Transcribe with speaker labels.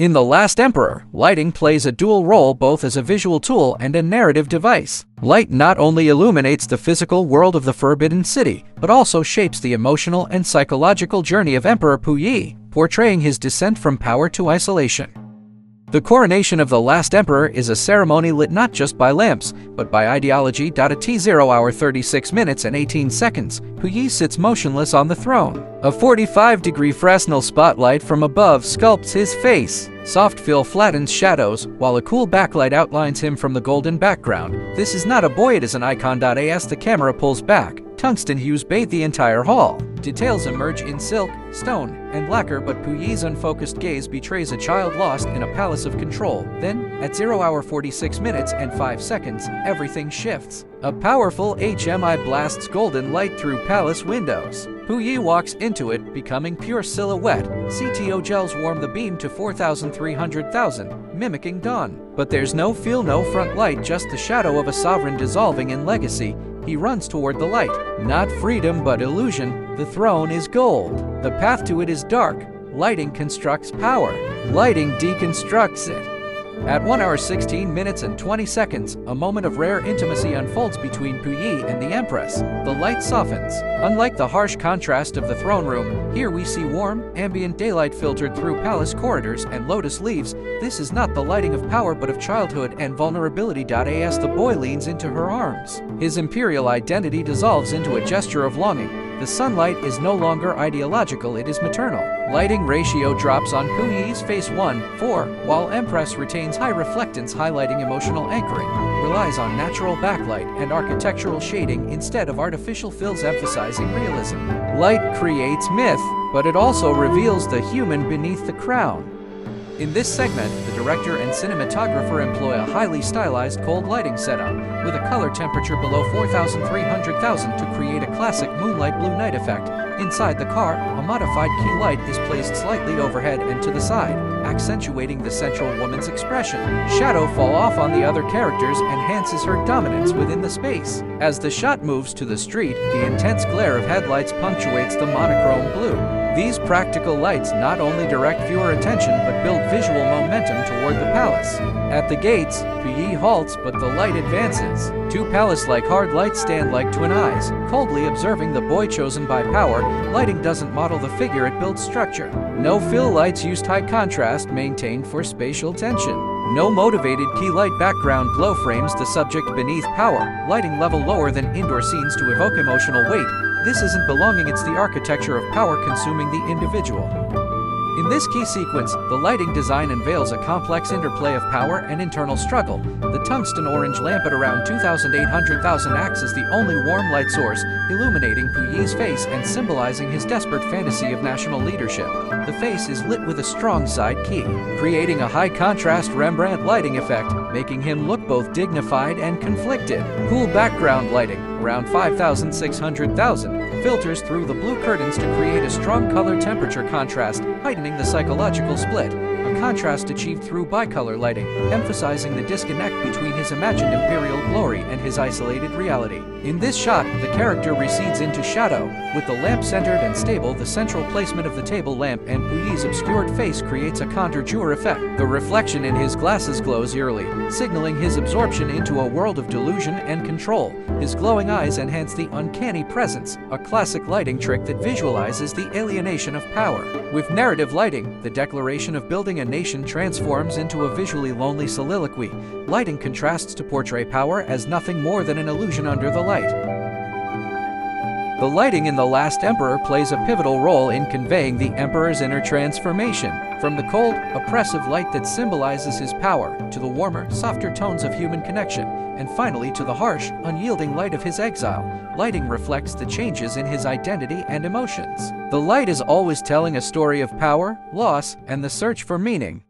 Speaker 1: In The Last Emperor, lighting plays a dual role both as a visual tool and a narrative device. Light not only illuminates the physical world of the Forbidden City, but also shapes the emotional and psychological journey of Emperor Puyi, portraying his descent from power to isolation. The coronation of the last emperor is a ceremony lit not just by lamps, but by ideology. At 0 hour 36 minutes and 18 seconds, Puyi sits motionless on the throne. A 45-degree Fresnel spotlight from above sculpts his face. Soft fill flattens shadows, while a cool backlight outlines him from the golden background. This is not a boy, it is an icon. As the camera pulls back, tungsten hues bathe the entire hall. Details emerge in silk, stone, and lacquer, but Puyi's unfocused gaze betrays a child lost in a palace of control. Then, at 0 hour 46 minutes and 5 seconds, everything shifts. A powerful HMI blasts golden light through palace windows. Puyi walks into it, becoming pure silhouette. CTO gels warm the beam to 4,300,000, mimicking dawn. But there's no feel, no front light, just the shadow of a sovereign dissolving in legacy. He runs toward the light. Not freedom, but illusion. The throne is gold. The path to it is dark. Lighting constructs power. Lighting deconstructs it. At 1 hour 16 minutes and 20 seconds, a moment of rare intimacy unfolds between Puyi and the Empress. The light softens. Unlike the harsh contrast of the throne room, here we see warm, ambient daylight filtered through palace corridors and lotus leaves. This is not the lighting of power but of childhood and vulnerability. As the boy leans into her arms, his imperial identity dissolves into a gesture of longing. The sunlight is no longer ideological, it is maternal. Lighting ratio drops on Puyi's face 1:4, while Empress retains high reflectance, highlighting emotional anchoring, relies on natural backlight and architectural shading instead of artificial fills, emphasizing realism. Light creates myth, but it also reveals the human beneath the crown. In this segment, the director and cinematographer employ a highly stylized cold lighting setup, with a color temperature below 4,300,000 to create a classic moonlight blue night effect. Inside the car, a modified key light is placed slightly overhead and to the side, accentuating the central woman's expression. Shadow fall off on the other characters enhances her dominance within the space. As the shot moves to the street, the intense glare of headlights punctuates the monochrome blue. These practical lights not only direct viewer attention but build visual momentum toward the palace. At the gates, Puyi halts, but the light advances. Two palace-like hard lights stand like twin eyes, coldly observing the boy chosen by power. Lighting doesn't model the figure, it builds structure. No fill lights used, high contrast maintained for spatial tension. No motivated key light background glow frames the subject beneath power. Lighting level lower than indoor scenes to evoke emotional weight. This isn't belonging, it's the architecture of power consuming the individual. In this key sequence, the lighting design unveils a complex interplay of power and internal struggle. The tungsten orange lamp at around 2,800,000 acts as the only warm light source, illuminating Puyi's face and symbolizing his desperate fantasy of national leadership. The face is lit with a strong side key, creating a high-contrast Rembrandt lighting effect, making him look both dignified and conflicted. Cool background lighting, around 5,600,000, filters through the blue curtains to create a strong color-temperature contrast, heightening the psychological split, a contrast achieved through bicolor lighting, emphasizing the disconnect between his imagined imperial glory and his isolated reality. In this shot, the character recedes into shadow, with the lamp centered and stable. The central placement of the table lamp and Puyi's obscured face creates a contre-jour effect. The reflection in his glasses glows eerily, signaling his absorption into a world of delusion and control. His glowing eyes enhance the uncanny presence, a classic lighting trick that visualizes the alienation of power. With narrative lighting, the declaration of building a nation transforms into a visually lonely soliloquy. Lighting contrasts to portray power as nothing more than an illusion under the light. The lighting in The Last Emperor plays a pivotal role in conveying the emperor's inner transformation. From the cold, oppressive light that symbolizes his power, to the warmer, softer tones of human connection, and finally to the harsh, unyielding light of his exile. Lighting reflects the changes in his identity and emotions. The light is always telling a story of power, loss, and the search for meaning.